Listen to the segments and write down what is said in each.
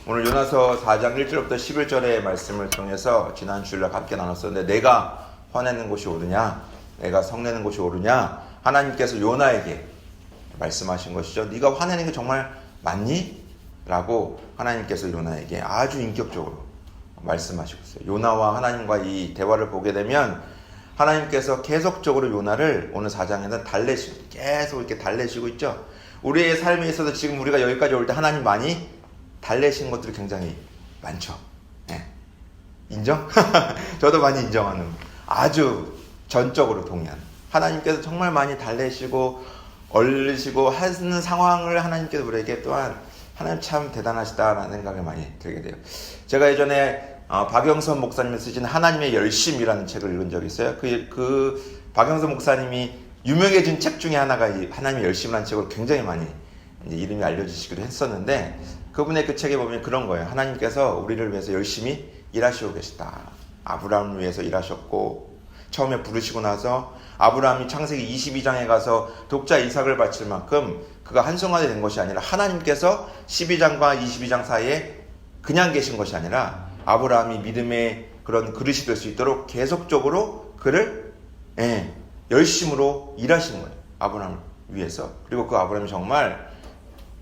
오늘 요나서 4장 1절부터 11절의 말씀을 통해서 지난 주일날 함께 나눴었는데 내가 화내는 곳이 옳으냐 내가 성내는 곳이 옳으냐 하나님께서 요나에게 말씀하신 것이죠. 네가 화내는 게 정말 맞니? 라고 하나님께서 요나에게 아주 인격적으로 말씀하시고 있어요. 요나와 하나님과 이 대화를 보게 되면 하나님께서 계속적으로 요나를 오늘 4장에는 달래시고 계속 이렇게 달래시고 있죠. 우리의 삶에 있어서 지금 우리가 여기까지 올 때 하나님 많이 달래신 것들이 굉장히 많죠. 네. 인정? 저도 많이 인정하는, 아주 전적으로 동의하는. 하나님께서 정말 많이 달래시고 얼리시고 하는 상황을 하나님께서 우리에게 또한 하나님 참 대단하시다라는 생각이 많이 들게 돼요. 제가 예전에 박영선 목사님이 쓰신 하나님의 열심이라는 책을 읽은 적이 있어요. 그 박영선 목사님이 유명해진 책 중에 하나가 이 하나님의 열심이라는 책으로 굉장히 많이 이제 이름이 알려지시기도 했었는데, 그분의 그 책에 보면 그런 거예요. 하나님께서 우리를 위해서 열심히 일하시고 계시다. 아브라함을 위해서 일하셨고, 처음에 부르시고 나서 아브라함이 창세기 22장에 가서 독자 이삭을 바칠 만큼 그가 한순간에 된 것이 아니라 하나님께서 12장과 22장 사이에 그냥 계신 것이 아니라 아브라함이 믿음의 그런 그릇이 될 수 있도록 계속적으로 그를 열심으로 일하시는 거예요. 아브라함을 위해서. 그리고 그 아브라함이 정말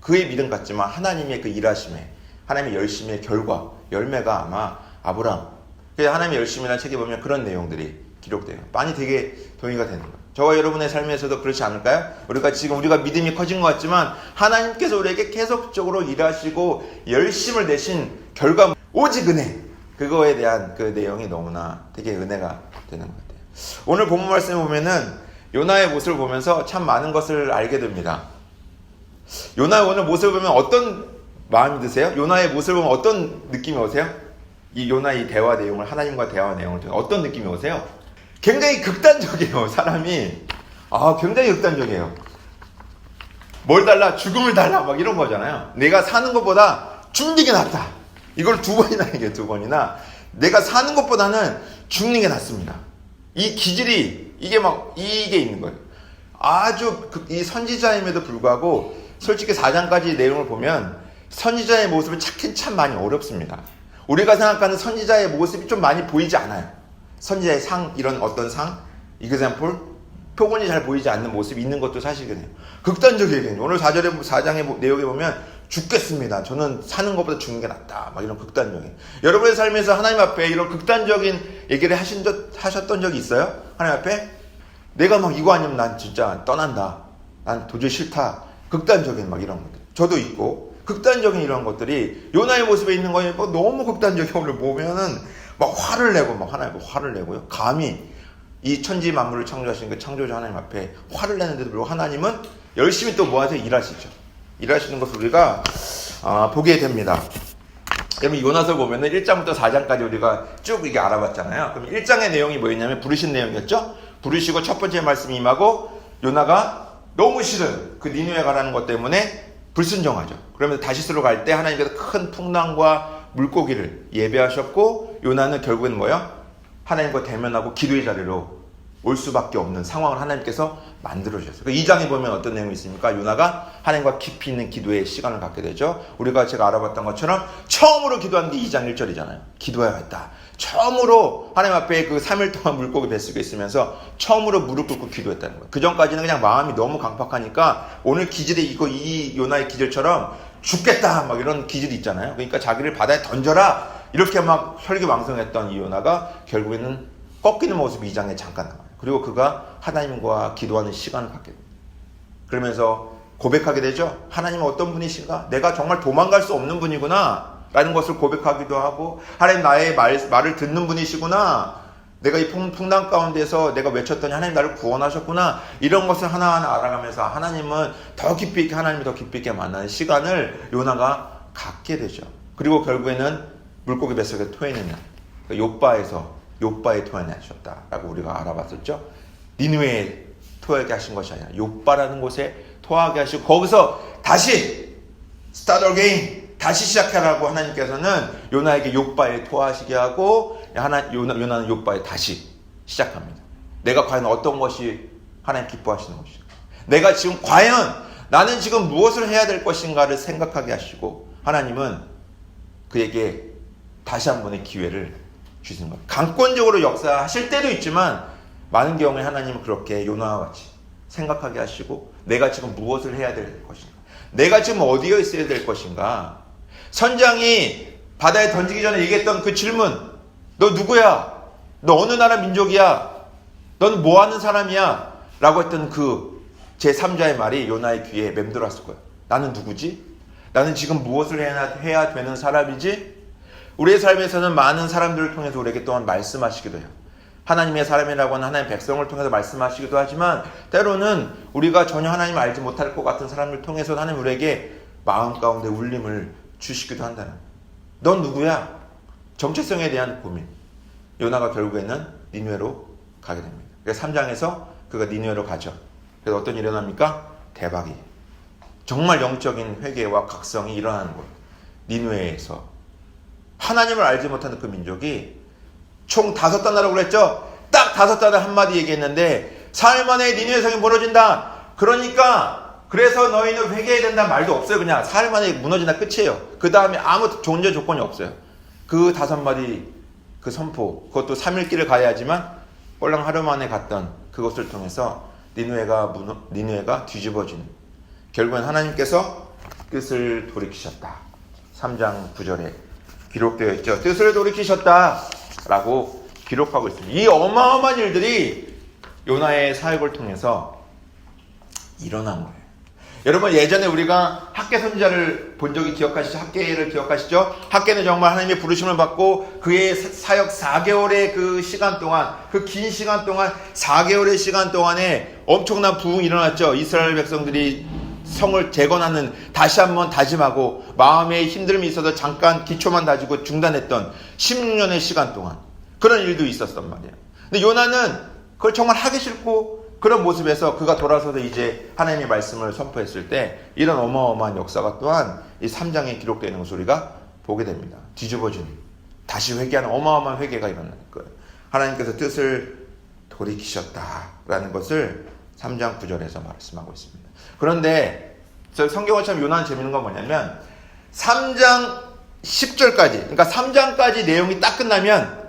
그의 믿음 같지만 하나님의 그 일하심에, 하나님의 열심의 결과, 열매가 아마 아브라함. 그래서 하나님의 열심이라는 책에 보면 그런 내용들이 기록돼요. 많이 되게 동의가 되는 거예요. 저와 여러분의 삶에서도 그렇지 않을까요? 우리가 믿음이 커진 것 같지만 하나님께서 우리에게 계속적으로 일하시고 열심을 내신 결과, 오직 은혜. 그거에 대한 그 내용이 너무나 되게 은혜가 되는 것 같아요. 오늘 본문 말씀에 보면은 요나의 모습을 보면서 참 많은 것을 알게 됩니다. 요나의 오늘 모습을 보면 어떤 마음이 드세요? 요나의 모습을 보면 어떤 느낌이 오세요? 이 요나의 대화 내용을, 하나님과 대화 내용을 통해 어떤 느낌이 오세요? 굉장히 극단적이에요. 사람이 굉장히 극단적이에요. 뭘 달라? 죽음을 달라 막 이런 거잖아요. 내가 사는 것보다 죽는 게 낫다. 이걸 두 번이나 얘기해요. 두 번이나 내가 사는 것보다는 죽는 게 낫습니다. 이 기질이 이게 있는 거예요. 아주 이 선지자임에도 불구하고 솔직히 4장까지 내용을 보면 선지자의 모습을 찾긴 참 많이 어렵습니다. 우리가 생각하는 선지자의 모습이 좀 많이 보이지 않아요. 선지자의 상, 이런 어떤 상, example, 표본이 잘 보이지 않는 모습이 있는 것도 사실이네요. 극단적이에요. 오늘 4장의 내용에 보면 죽겠습니다. 저는 사는 것보다 죽는 게 낫다. 막 이런 극단적인. 여러분의 삶에서 하나님 앞에 이런 극단적인 얘기를 하셨던 적이 있어요? 하나님 앞에? 내가 이거 아니면 난 진짜 떠난다. 난 도저히 싫다. 극단적인 이런 것들. 저도 있고, 극단적인 이런 것들이 요나의 모습에 있는 거예요. 너무 극단적인 오늘 보면은 화를 내고, 하나님 화를 내고요. 감히 이 천지 만물을 창조하신 그 창조자 하나님 앞에 화를 내는데도 불구하고 하나님은 열심히 또 뭐 하세요? 일하시죠. 일하시는 것을 우리가 보게 됩니다. 그러면 요나서 보면은 1장부터 4장까지 우리가 쭉 이게 알아봤잖아요. 그럼 1장의 내용이 뭐였냐면 부르신 내용이었죠? 부르시고 첫 번째 말씀이 임하고 요나가 너무 싫은 그 니느웨 가라는 것 때문에 불순종하죠. 그러면서 다시스로 갈 때 하나님께서 큰 풍랑과 물고기를 예배하셨고 요나는 결국엔 뭐예요? 하나님과 대면하고 기도의 자리로 올 수밖에 없는 상황을 하나님께서 만들어주셨어요. 2장에 보면 어떤 내용이 있습니까? 요나가 하나님과 깊이 있는 기도의 시간을 갖게 되죠. 제가 알아봤던 것처럼 처음으로 기도한 게 2장 1절이잖아요. 기도해야겠다. 처음으로 하나님 앞에 그 3일 동안 물고기 뱃속에 있으면서 처음으로 무릎 꿇고 기도했다는 거예요. 그 전까지는 그냥 마음이 너무 강팍하니까 오늘 기질이 이 요나의 기질처럼 죽겠다 이런 기질이 있잖아요. 그러니까 자기를 바다에 던져라 이렇게 혈기왕성했던 이 요나가 결국에는 꺾이는 모습이 2장에 잠깐 나와요. 그리고 그가 하나님과 기도하는 시간을 갖게 됩니다. 그러면서 고백하게 되죠. 하나님은 어떤 분이신가? 내가 정말 도망갈 수 없는 분이구나 라는 것을 고백하기도 하고, 하나님 나의 말을 듣는 분이시구나, 내가 이 풍랑 가운데서 내가 외쳤더니 하나님 나를 구원하셨구나, 이런 것을 하나하나 알아가면서 하나님이 더 깊이 있게 만나는 시간을 요나가 갖게 되죠. 그리고 결국에는 물고기 뱃속에 토해내는 욥바에 토해내셨다라고 우리가 알아봤었죠. 니느웨에 토하게 하신 것이 아니라 욥바라는 곳에 토하게 하시고, 거기서 다시 start again, 다시 시작하라고 하나님께서는 요나에게 욥바에 토하시게 하고, 요나는 욥바에 다시 시작합니다. 내가 과연 어떤 것이 하나님 기뻐하시는 것인가, 내가 지금 과연 나는 지금 무엇을 해야 될 것인가를 생각하게 하시고, 하나님은 그에게 다시 한 번의 기회를 주시는 거예요. 강권적으로 역사하실 때도 있지만 많은 경우에 하나님은 그렇게 요나와 같이 생각하게 하시고 내가 지금 무엇을 해야 될 것인가? 내가 지금 어디에 있어야 될 것인가? 선장이 바다에 던지기 전에 얘기했던 그 질문, 너 누구야? 너 어느 나라 민족이야? 너는 뭐 하는 사람이야? 라고 했던 그 제3자의 말이 요나의 귀에 맴돌았을 거예요. 나는 누구지? 나는 지금 무엇을 해야 되는 사람이지? 우리의 삶에서는 많은 사람들을 통해서 우리에게 또한 말씀하시기도 해요. 하나님의 사람이라고 하는 하나님의 백성을 통해서 말씀하시기도 하지만 때로는 우리가 전혀 하나님을 알지 못할 것 같은 사람을 통해서 하나님 우리에게 마음 가운데 울림을 주시기도 한다는 거예요. 넌 누구야? 정체성에 대한 고민. 요나가 결국에는 니느웨로 가게 됩니다. 그래서 3장에서 그가 니느웨로 가죠. 그래서 어떤 일이 일어납니까? 대박이. 정말 영적인 회개와 각성이 일어나는 거예요. 니느웨에서. 하나님을 알지 못하는 그 민족이 총 5단어라고 그랬죠? 딱 5단어 한마디 얘기했는데 사흘 만에 니느웨 성이 무너진다. 그러니까 그래서 너희는 회개해야 된다는 말도 없어요. 그냥 사흘 만에 무너진다 끝이에요. 그 다음에 아무 존재 조건이 없어요. 그 5마디 그 선포, 그것도 3일 길을 가야 하지만 꼴랑 하루 만에 갔던 그것을 통해서 니느웨가 뒤집어지는, 결국엔 하나님께서 뜻을 돌이키셨다. 3장 9절에 기록되어 있죠. 뜻을 돌이키셨다 라고 기록하고 있습니다. 이 어마어마한 일들이 요나의 사역을 통해서 일어난 거예요. 여러분, 예전에 우리가 학개 선지자를 본 적이 기억하시죠? 학개를 기억하시죠? 학개는 정말 하나님의 부르심을 받고 그의 사역 4개월의 그 시간 동안, 그 긴 시간 동안 4개월의 시간 동안에 엄청난 부흥이 일어났죠. 이스라엘 백성들이 성을 재건하는, 다시 한번 다짐하고 마음에 힘듦이 있어서 잠깐 기초만 다지고 중단했던 16년의 시간 동안 그런 일도 있었단 말이에요. 근데 요나는 그걸 정말 하기 싫고 그런 모습에서 그가 돌아서서 이제 하나님의 말씀을 선포했을 때 이런 어마어마한 역사가 또한 이 3장에 기록되는 것을 우리가 보게 됩니다. 뒤집어진, 다시 회개하는 어마어마한 회개가 일어나는 거예요. 하나님께서 뜻을 돌이키셨다라는 것을 3장 9절에서 말씀하고 있습니다. 그런데 저 성경을 참 요나는 재밌는 건 뭐냐면 3장 10절까지, 그러니까 3장까지 내용이 딱 끝나면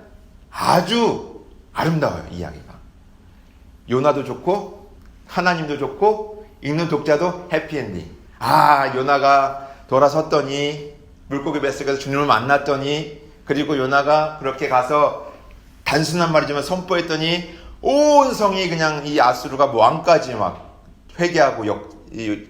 아주 아름다워요, 이야기가. 요나도 좋고 하나님도 좋고 읽는 독자도 해피엔딩. 아, 요나가 돌아섰더니 물고기 뱃속에서 주님을 만났더니, 그리고 요나가 그렇게 가서 단순한 말이지만 선포했더니 온 성이 그냥 이 아수르가 왕까지 막 회개하고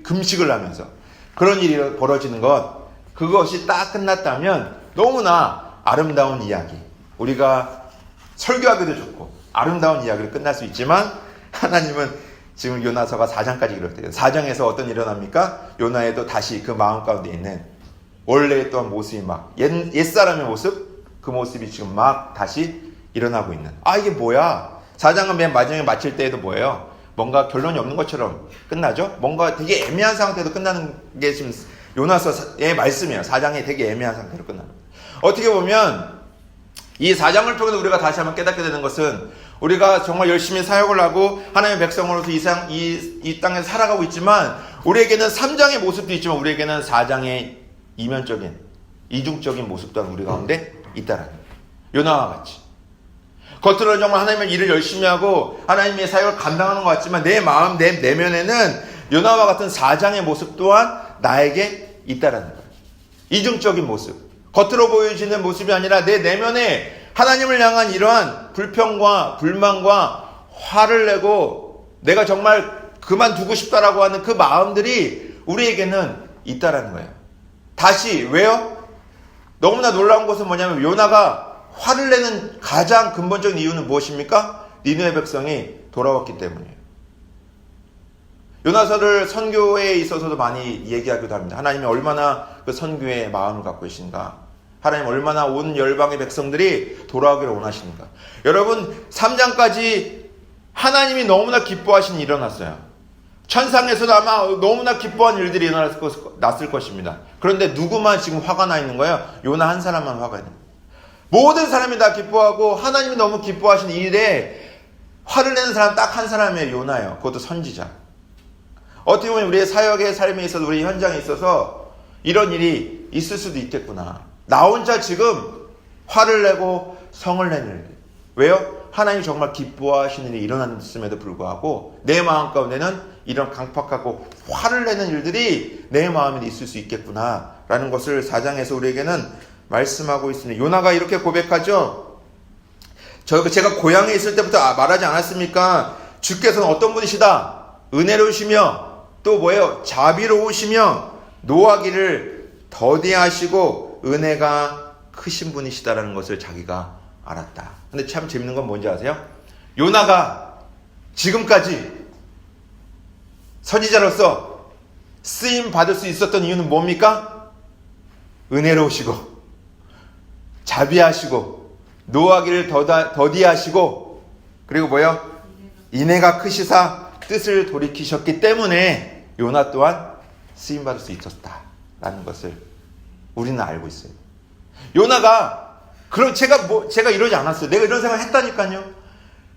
금식을 하면서 그런 일이 벌어지는 것, 그것이 딱 끝났다면 너무나 아름다운 이야기, 우리가 설교하기도 좋고 아름다운 이야기를 끝날 수 있지만 하나님은 지금 요나서가 4장까지 기록돼요. 4장에서 어떤 일이 일어납니까? 요나에도 다시 그 마음 가운데 있는 원래의 또한 모습이 막 옛사람의 모습, 그 모습이 지금 막 다시 일어나고 있는, 아 이게 뭐야? 4장은 맨 마지막에 마칠 때에도 뭐예요? 뭔가 결론이 없는 것처럼 끝나죠? 뭔가 되게 애매한 상태로 끝나는 게 지금 요나서의 말씀이에요. 4장이 되게 애매한 상태로 끝나는 거예요. 어떻게 보면 이 4장을 통해서 우리가 다시 한번 깨닫게 되는 것은, 우리가 정말 열심히 사역을 하고 하나님의 백성으로서 이 땅에서 살아가고 있지만 우리에게는 3장의 모습도 있지만 우리에게는 4장의 이면적인, 이중적인 모습도 우리 가운데 있다라는 거예요. 요나와 같이 겉으로는 정말 하나님의 일을 열심히 하고 하나님의 사역을 감당하는 것 같지만 내 마음, 내 내면에는 요나와 같은 4장의 모습 또한 나에게 있다라는 거예요. 이중적인 모습, 겉으로 보여지는 모습이 아니라 내 내면에 하나님을 향한 이러한 불평과 불만과 화를 내고 내가 정말 그만두고 싶다라고 하는 그 마음들이 우리에게는 있다라는 거예요. 다시, 왜요? 너무나 놀라운 것은 뭐냐면 요나가 화를 내는 가장 근본적인 이유는 무엇입니까? 니느웨 백성이 돌아왔기 때문이에요. 요나서를 선교에 있어서도 많이 얘기하기도 합니다. 하나님이 얼마나 그 선교의 마음을 갖고 계신가, 하나님 얼마나 온 열방의 백성들이 돌아오기를 원하십니까? 여러분, 3장까지 하나님이 너무나 기뻐하신 일이 일어났어요. 천상에서도 아마 너무나 기뻐한 일들이 일어났을 것입니다. 그런데 누구만 지금 화가 나 있는 거예요? 요나 한 사람만 화가 있는 거예요. 모든 사람이 다 기뻐하고 하나님이 너무 기뻐하신 일에 화를 내는 사람 딱 한 사람이에요. 요나예요. 그것도 선지자. 어떻게 보면 우리의 사역의 삶에 있어서, 우리 현장에 있어서 이런 일이 있을 수도 있겠구나. 나 혼자 지금 화를 내고 성을 내는 일. 왜요? 하나님이 정말 기뻐하시는 일이 일어났음에도 불구하고 내 마음 가운데는 이런 강팍하고 화를 내는 일들이 내 마음에 있을 수 있겠구나 라는 것을 4장에서 우리에게는 말씀하고 있습니다. 요나가 이렇게 고백하죠. 제가 고향에 있을 때부터 말하지 않았습니까? 주께서는 어떤 분이시다? 은혜로우시며 또 뭐예요? 자비로우시며 노하기를 더디하시고 은혜가 크신 분이시다라는 것을 자기가 알았다. 근데 참 재밌는 건 뭔지 아세요? 요나가 지금까지 선지자로서 쓰임 받을 수 있었던 이유는 뭡니까? 은혜로우시고 자비하시고 노하기를 더디하시고 그리고 뭐요? 인애가 크시사 뜻을 돌이키셨기 때문에 요나 또한 쓰임 받을 수 있었다라는 것을 우리는 알고 있어요. 요나가 그럼 제가 이러지 않았어요. 내가 이런 생각 했다니까요.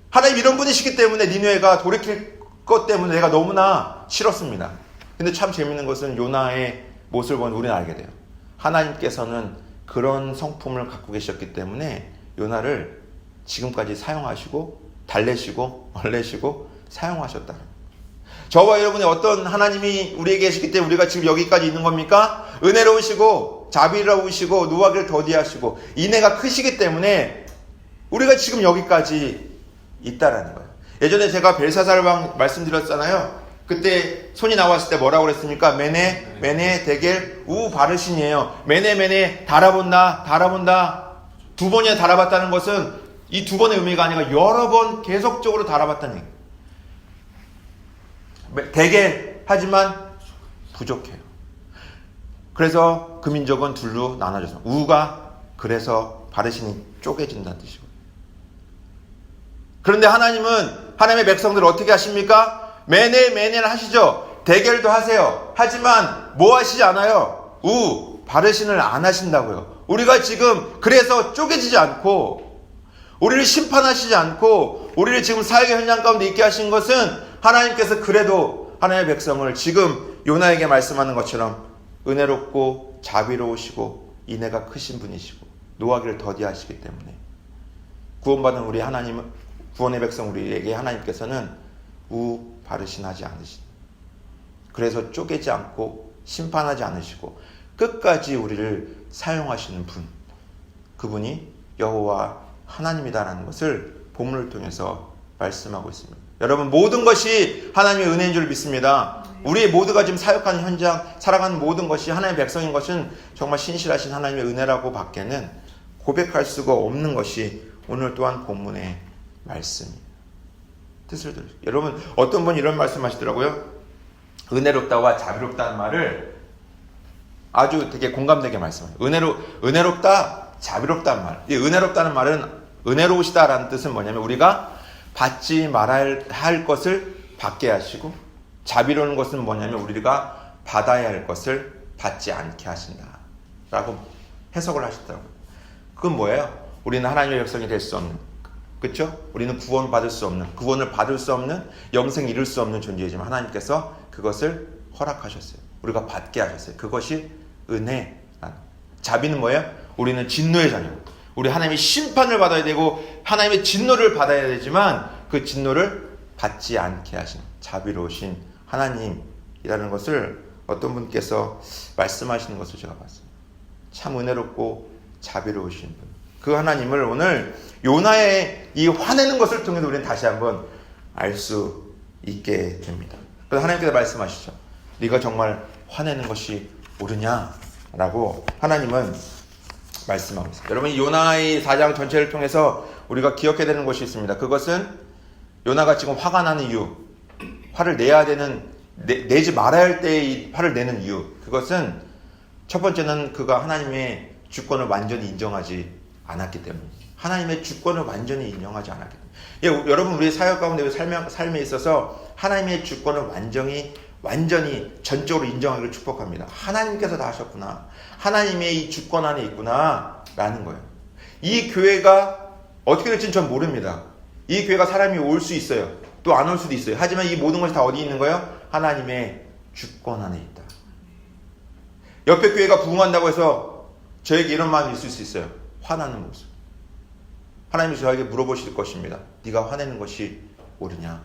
하나님 이런 분이시기 때문에 니느웨가 돌이킬 것 때문에 내가 너무나 싫었습니다. 근데 참 재밌는 것은 요나의 모습을 보면 우리는 알게 돼요. 하나님께서는 그런 성품을 갖고 계셨기 때문에 요나를 지금까지 사용하시고 달래시고 얼레시고 사용하셨다. 저와 여러분이 어떤 하나님이 우리에게 계시기 때문에 우리가 지금 여기까지 있는 겁니까? 은혜로우시고 자비로우시고 노하기를 더디하시고 인애가 크시기 때문에 우리가 지금 여기까지 있다라는 거예요. 예전에 제가 벨사살 왕 말씀드렸잖아요. 그때 손이 나왔을 때 뭐라고 그랬습니까? 메네 데겔 우 바르신이에요. 메네 달아본다. 두 번이나 달아봤다는 것은 이 두 번의 의미가 아니라 여러 번 계속적으로 달아봤다는 얘기예요. 데겔 하지만 부족해요. 그래서 그 민족은 둘로 나눠져서 우가 그래서 바르신이 쪼개진다는 뜻이고. 그런데 하나님은 하나님의 백성들을 어떻게 하십니까? 메네를 하시죠. 대결도 하세요. 하지만 뭐 하시지 않아요? 바르신을 안 하신다고요. 우리가 지금 그래서 쪼개지지 않고 우리를 심판하시지 않고 우리를 지금 사역의 현장 가운데 있게 하신 것은 하나님께서 그래도 하나님의 백성을 지금 요나에게 말씀하는 것처럼 은혜롭고 자비로우시고 인애가 크신 분이시고 노하기를 더디하시기 때문에 구원받은 우리 하나님, 구원의 백성 우리에게 하나님께서는 바르신하지 않으시니 그래서 쪼개지 않고 심판하지 않으시고 끝까지 우리를 사용하시는 분, 그분이 여호와 하나님이다라는 것을 본문을 통해서 말씀하고 있습니다. 여러분, 모든 것이 하나님의 은혜인 줄 믿습니다. 우리 모두가 지금 사역하는 현장, 살아가는 모든 것이 하나님의 백성인 것은 정말 신실하신 하나님의 은혜라고 밖에는 고백할 수가 없는 것이 오늘 또한 본문의 말씀입니다. 뜻을 들으세요. 여러분, 어떤 분이 이런 말씀 하시더라고요. 은혜롭다와 자비롭다는 말을 아주 되게 공감되게 말씀해요. 은혜롭다, 자비롭다는 말. 이 은혜롭다는 말은 은혜로우시다라는 뜻은 뭐냐면 우리가 받지 말아야 할 것을 받게 하시고, 자비로운 것은 뭐냐면 우리가 받아야 할 것을 받지 않게 하신다 라고 해석을 하시더라고요. 그건 뭐예요? 우리는 하나님의 백성이 될 수 없는, 그렇죠? 우리는 구원을 받을 수 없는, 영생 이룰 수 없는 존재이지만 하나님께서 그것을 허락하셨어요. 우리가 받게 하셨어요. 그것이 은혜. 자비는 뭐예요? 우리는 진노의 자녀. 우리 하나님의 심판을 받아야 되고 하나님의 진노를 받아야 되지만 그 진노를 받지 않게 하신 자비로우신 하나님이라는 것을 어떤 분께서 말씀하시는 것을 제가 봤습니다. 참 은혜롭고 자비로우신 분. 그 하나님을 오늘 요나의 이 화내는 것을 통해서 우리는 다시 한번 알 수 있게 됩니다. 그래서 하나님께서 말씀하시죠. 네가 정말 화내는 것이 옳으냐라고 하나님은 말씀하고 있습니다. 여러분, 이 요나의 4장 전체를 통해서 우리가 기억해야 되는 것이 있습니다. 그것은 요나가 지금 화가 나는 이유, 화를 내야 되는, 내지 말아야 할 때의 화를 내는 이유, 그것은 첫 번째는 그가 하나님의 주권을 완전히 인정하지 않았기 때문에, 하나님의 주권을 완전히 인정하지 않았기 때문에. 여러분, 우리 사역 가운데 삶에 있어서 하나님의 주권을 완전히 전적으로 인정하기를 축복합니다. 하나님께서 다 하셨구나, 하나님의 이 주권 안에 있구나 라는 거예요. 이 교회가 어떻게 될지는 전 모릅니다. 이 교회가 사람이 올 수 있어요, 또 안 올 수도 있어요. 하지만 이 모든 것이 다 어디 있는 거예요? 하나님의 주권 안에 있다. 옆에 교회가 부흥한다고 해서 저에게 이런 마음이 있을 수 있어요. 화나는 모습. 하나님이 저에게 물어보실 것입니다. 네가 화내는 것이 옳으냐?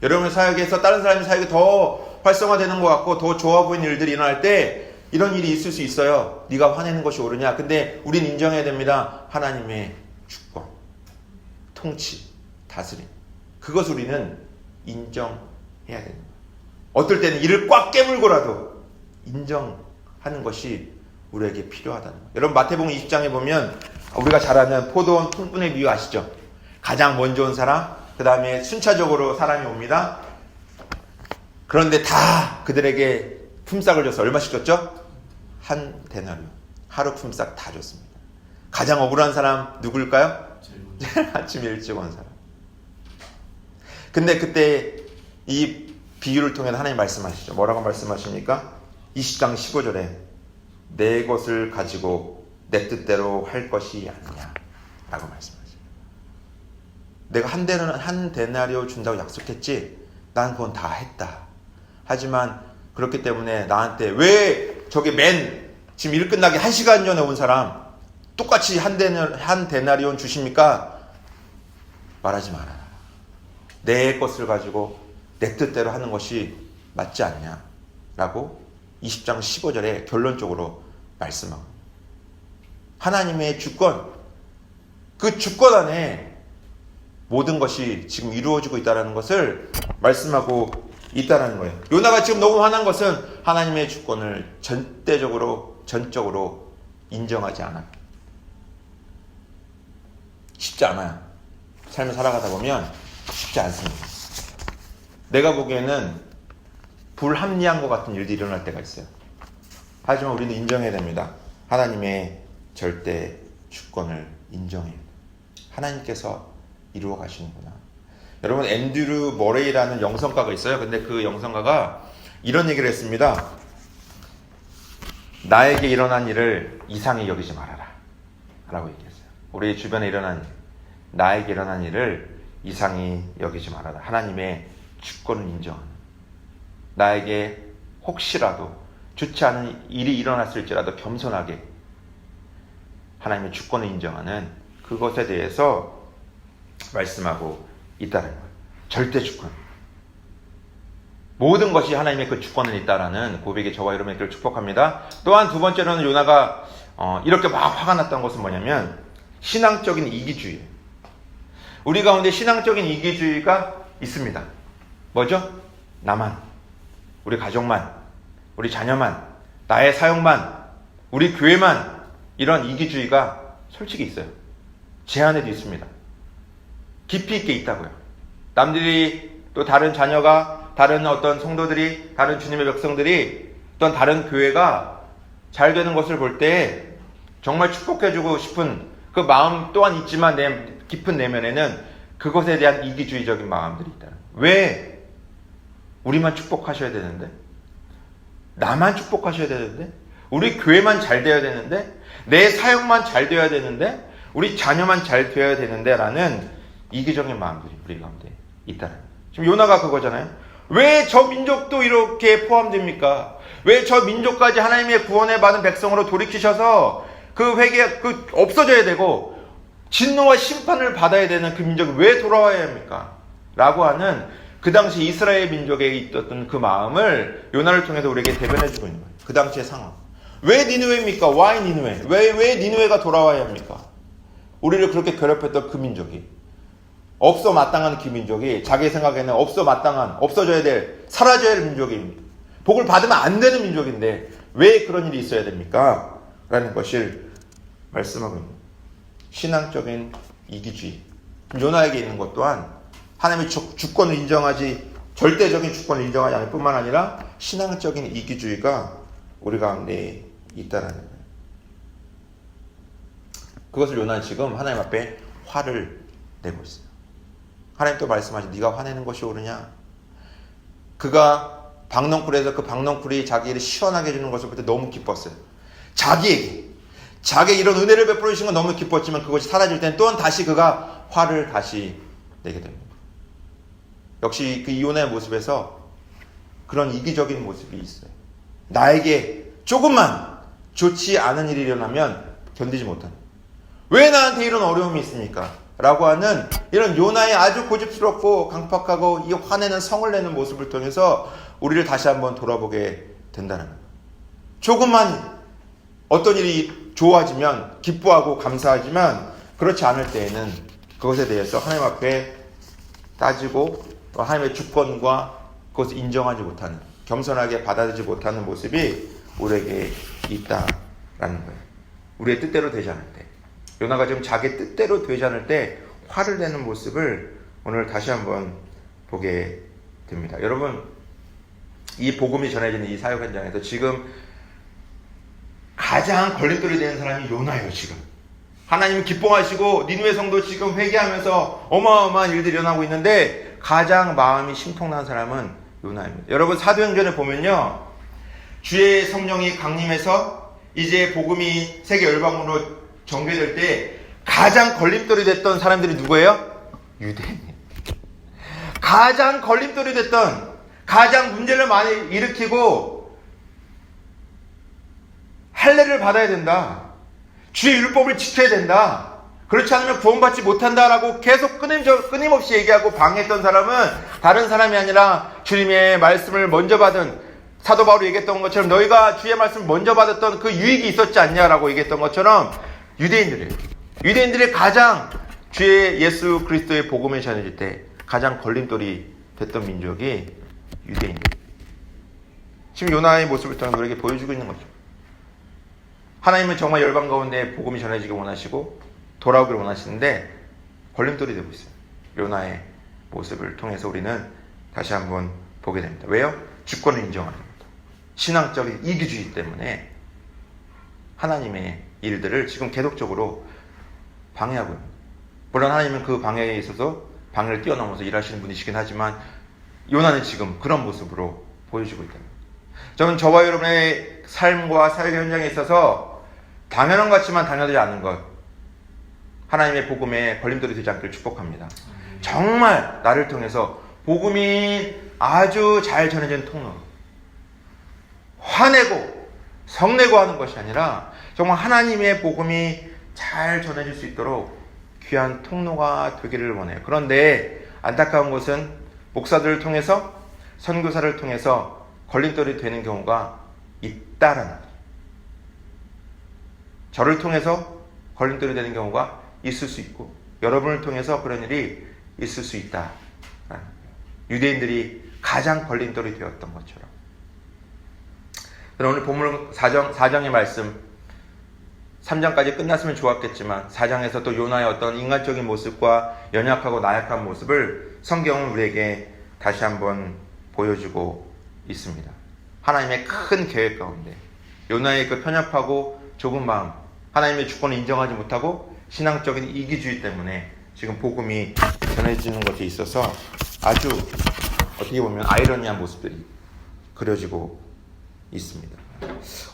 여러분의 사역에서 다른 사람의 사역이 더 활성화되는 것 같고 더 좋아 보이는 일들이 일어날 때 이런 일이 있을 수 있어요. 네가 화내는 것이 옳으냐? 근데 우린 인정해야 됩니다. 하나님의 주권, 통치, 다스림. 그것을 우리는 인정해야 됩니다. 어떨 때는 이를 꽉 깨물고라도 인정하는 것이 우리에게 필요하다는 거예요. 여러분 마태복음 20장에 보면 우리가 잘 아는 포도원 품꾼의 비유 아시죠? 가장 먼저 온 사람, 그 다음에 순차적으로 사람이 옵니다. 그런데 다 그들에게 품삯을 줘서 얼마씩 줬죠? 한 데나리온. 하루 품삯 다 줬습니다. 가장 억울한 사람 누구일까요? 아침에 일찍 온 사람. 근데 그때 이 비유를 통해 하나님 말씀하시죠. 뭐라고 말씀하십니까? 20장 15절에 내 것을 가지고 내 뜻대로 할 것이 아니냐 라고 말씀하시죠. 내가 한 데나리오 준다고 약속했지? 난 그건 다 했다. 하지만 그렇기 때문에 나한테 왜 저게 지금 일 끝나기 1시간 전에 온 사람 똑같이 한 데나리온 주십니까? 말하지 말아라. 내 것을 가지고 내 뜻대로 하는 것이 맞지 않냐 라고 20장 15절에 결론적으로 말씀하고 하나님의 주권, 그 주권 안에 모든 것이 지금 이루어지고 있다는 것을 말씀하고 있다는 거예요. 요나가 지금 너무 화난 것은 하나님의 주권을 전적으로 인정하지 않아요. 쉽지 않아요. 삶을 살아가다 보면 쉽지 않습니다. 내가 보기에는 불합리한 것 같은 일들이 일어날 때가 있어요. 하지만 우리는 인정해야 됩니다. 하나님의 절대 주권을 인정해야 돼요. 하나님께서 이루어 가시는구나. 여러분 앤드류 머레이라는 영성가가 있어요. 근데 그 영성가가 이런 얘기를 했습니다. 나에게 일어난 일을 이상히 여기지 말아라 라고 얘기했어요. 우리 주변에 일어난 일, 나에게 일어난 일을 이상히 여기지 말아라. 하나님의 주권을 인정하는, 나에게 혹시라도 좋지 않은 일이 일어났을지라도 겸손하게 하나님의 주권을 인정하는 그것에 대해서 말씀하고 있다는 거예요. 절대 주권. 모든 것이 하나님의 그 주권은 있다라는 고백이 저와 여러분에게 축복합니다. 또한 두 번째로는 요나가 이렇게 막 화가 났던 것은 뭐냐면 신앙적인 이기주의예요. 우리 가운데 신앙적인 이기주의가 있습니다. 뭐죠? 나만, 우리 가족만, 우리 자녀만, 나의 사역만, 우리 교회만, 이런 이기주의가 솔직히 있어요. 제 안에도 있습니다. 깊이 있게 있다고요. 남들이 또 다른 자녀가, 다른 어떤 성도들이, 다른 주님의 백성들이, 또는 다른 교회가 잘 되는 것을 볼 때 정말 축복해주고 싶은 그 마음 또한 있지만 내 깊은 내면에는 그것에 대한 이기주의적인 마음들이 있다. 왜? 우리만 축복하셔야 되는데? 나만 축복하셔야 되는데? 우리 교회만 잘 되어야 되는데? 내 사역만 잘 되어야 되는데? 우리 자녀만 잘 되어야 되는데? 라는 이기적인 마음들이 우리 가운데 있다는 거예요. 지금 요나가 그거잖아요. 왜 저 민족도 이렇게 포함됩니까? 왜 저 민족까지 하나님의 구원에 받은 백성으로 돌이키셔서 그 회개, 없어져야 되고 진노와 심판을 받아야 되는 그 민족이 왜 돌아와야 합니까? 라고 하는 그 당시 이스라엘 민족에 있었던 그 마음을 요나를 통해서 우리에게 대변해주고 있는 거예요. 그 당시의 상황. 왜 니느웨입니까? Why 니느웨? 왜 니느웨가 돌아와야 합니까? 우리를 그렇게 괴롭혔던 그 민족이, 없어 마땅한 그 민족이, 자기 생각에는 없어 마땅한, 없어져야 될, 사라져야 될 민족입니다. 복을 받으면 안 되는 민족인데 왜 그런 일이 있어야 됩니까? 라는 것을 말씀하고 있는 거예요. 신앙적인 이기주의. 요나에게 있는 것 또한 하나님의 주권을 인정하지, 절대적인 주권을 인정하지 않을 뿐만 아니라 신앙적인 이기주의가 우리 가운데 있다는 거예요. 그것을 요나는 지금 하나님 앞에 화를 내고 있어요. 하나님 또 말씀하시, 네가 화내는 것이 옳으냐? 그가 박넝쿨에서 그 박넝쿨이 자기를 시원하게 해주는 것을 볼 때 너무 기뻤어요. 자기에게 이런 은혜를 베풀어 주신 건 너무 기뻤지만 그것이 사라질 때는 또한 다시 그가 화를 다시 내게 됩니다. 역시 그 이혼의 모습에서 그런 이기적인 모습이 있어요. 나에게 조금만 좋지 않은 일이 일어나면 견디지 못한다. 왜 나한테 이런 어려움이 있습니까? 라고 하는 이런 요나의 아주 고집스럽고 강팍하고 이 화내는 성을 내는 모습을 통해서 우리를 다시 한번 돌아보게 된다는 거예요. 조금만 어떤 일이 좋아지면 기뻐하고 감사하지만 그렇지 않을 때에는 그것에 대해서 하나님 앞에 따지고 하나님의 주권과 그것을 인정하지 못하는, 겸손하게 받아들이지 못하는 모습이 우리에게 있다라는 거예요. 우리의 뜻대로 되지 않을 때, 요나가 지금 자기 뜻대로 되지 않을 때 화를 내는 모습을 오늘 다시 한번 보게 됩니다. 여러분, 이 복음이 전해지는 이 사역 현장에서 지금 가장 걸림돌이 되는 사람이 요나예요. 지금 하나님 기뻐하시고 니느웨 성도 지금 회개하면서 어마어마한 일들이 일어나고 있는데 가장 마음이 심통난 사람은 요나입니다. 여러분, 사도행전에 보면요, 주의 성령이 강림해서 이제 복음이 세계 열방으로 전개될 때 가장 걸림돌이 됐던 사람들이 누구예요? 유대인이에요. 가장 걸림돌이 됐던, 가장 문제를 많이 일으키고 할례를 받아야 된다, 주의 율법을 지켜야 된다, 그렇지 않으면 구원받지 못한다라고 계속 끊임없이 얘기하고 방해했던 사람은 다른 사람이 아니라 주님의 말씀을 먼저 받은, 사도 바울이 얘기했던 것처럼 너희가 주의 말씀을 먼저 받았던 그 유익이 있었지 않냐라고 얘기했던 것처럼 유대인들이에요. 유대인들이 가장 주의 예수 그리스도의 복음을 전해질 때 가장 걸림돌이 됐던 민족이 유대인이에요. 지금 요나의 모습을 통해 우리에게 보여주고 있는 거죠. 하나님은 정말 열방 가운데 복음이 전해지길 원하시고 돌아오길 원하시는데 걸림돌이 되고 있어요. 요나의 모습을 통해서 우리는 다시 한번 보게 됩니다. 왜요? 주권을 인정하는 겁니다. 신앙적인 이기주의 때문에 하나님의 일들을 지금 계속적으로 방해하고 있습니다. 물론 하나님은 그 방해에 있어서 방해를 뛰어넘어서 일하시는 분이시긴 하지만 요나는 지금 그런 모습으로 보여주고 있다. 저는 저와 여러분의 삶과 사역 현장에 있어서 당연한 것 같지만 당연하지 않은 것, 하나님의 복음에 걸림돌이 되지 않기를 축복합니다. 정말 나를 통해서 복음이 아주 잘 전해진 통로, 화내고 성내고 하는 것이 아니라 정말 하나님의 복음이 잘 전해질 수 있도록 귀한 통로가 되기를 원해요. 그런데 안타까운 것은 목사들을 통해서, 선교사를 통해서 걸림돌이 되는 경우가 있다라는 거죠. 저를 통해서 걸림돌이 되는 경우가 있을 수 있고 여러분을 통해서 그런 일이 있을 수 있다. 유대인들이 가장 걸림돌이 되었던 것처럼. 오늘 본문 4장의 말씀 3장까지 끝났으면 좋았겠지만 4장에서 또 요나의 어떤 인간적인 모습과 연약하고 나약한 모습을 성경은 우리에게 다시 한번 보여주고 있습니다. 하나님의 큰 계획 가운데 요나의 그 편협하고 좁은 마음, 하나님의 주권을 인정하지 못하고 신앙적인 이기주의 때문에 지금 복음이 전해지는 것에 있어서 아주 어떻게 보면 아이러니한 모습들이 그려지고 있습니다.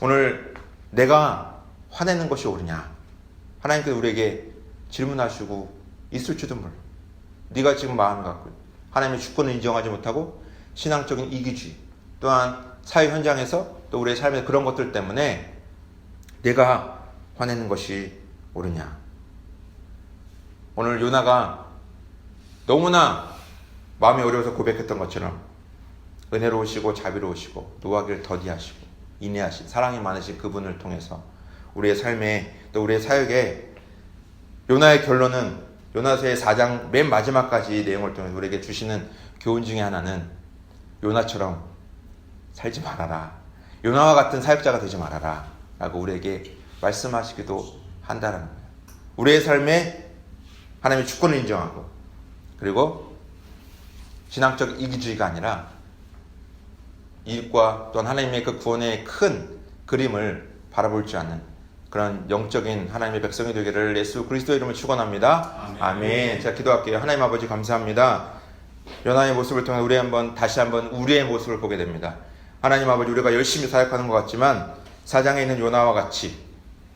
오늘 내가 화내는 것이 옳으냐, 하나님께서 우리에게 질문하시고 있을지도 몰라. 네가 지금 마음을 갖고 하나님의 주권을 인정하지 못하고 신앙적인 이기주의, 또한 사회 현장에서 또 우리의 삶의 그런 것들 때문에 내가 화내는 것이 옳으냐. 오늘 요나가 너무나 마음이 어려워서 고백했던 것처럼 은혜로우시고 자비로우시고 노하기를 더디하시고 인내하신 사랑이 많으신 그분을 통해서 우리의 삶에 또 우리의 사역에 요나의 결론은 요나서의 4장 맨 마지막까지 내용을 통해서 우리에게 주시는 교훈 중에 하나는 요나처럼 살지 말아라, 요나와 같은 사역자가 되지 말아라 라고 우리에게 말씀하시기도 한다는 거예요. 우리의 삶에 하나님의 주권을 인정하고 그리고 신앙적 이기주의가 아니라 이익과 또한 하나님의 그 구원의 큰 그림을 바라볼 줄 아는 그런 영적인 하나님의 백성이 되기를 예수 그리스도의 이름으로 축원합니다. 아멘. 제가 기도할게요. 하나님 아버지 감사합니다. 요나의 모습을 통해 다시 한번 우리의 모습을 보게 됩니다. 하나님 아버지, 우리가 열심히 사역하는 것 같지만 4장에 있는 요나와 같이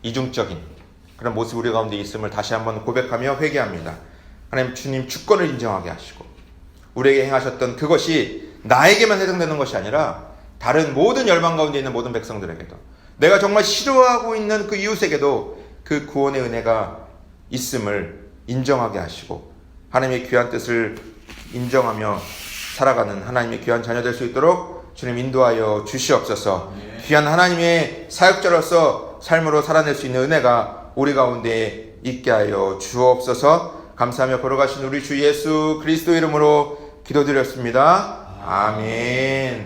이중적인 그런 모습이 우리 가운데 있음을 다시 한번 고백하며 회개합니다. 하나님 주님 주권을 인정하게 하시고 우리에게 행하셨던 그것이 나에게만 해당되는 것이 아니라 다른 모든 열방 가운데 있는 모든 백성들에게도 내가 정말 싫어하고 있는 그 이웃에게도 그 구원의 은혜가 있음을 인정하게 하시고 하나님의 귀한 뜻을 인정하며 살아가는 하나님의 귀한 자녀 될 수 있도록 주님 인도하여 주시옵소서. 귀한 하나님의 사역자로서 삶으로 살아낼 수 있는 은혜가 우리 가운데 있게 하여 주옵소서. 감사하며 걸어가신 우리 주 예수 그리스도 이름으로 기도드렸습니다. 아멘.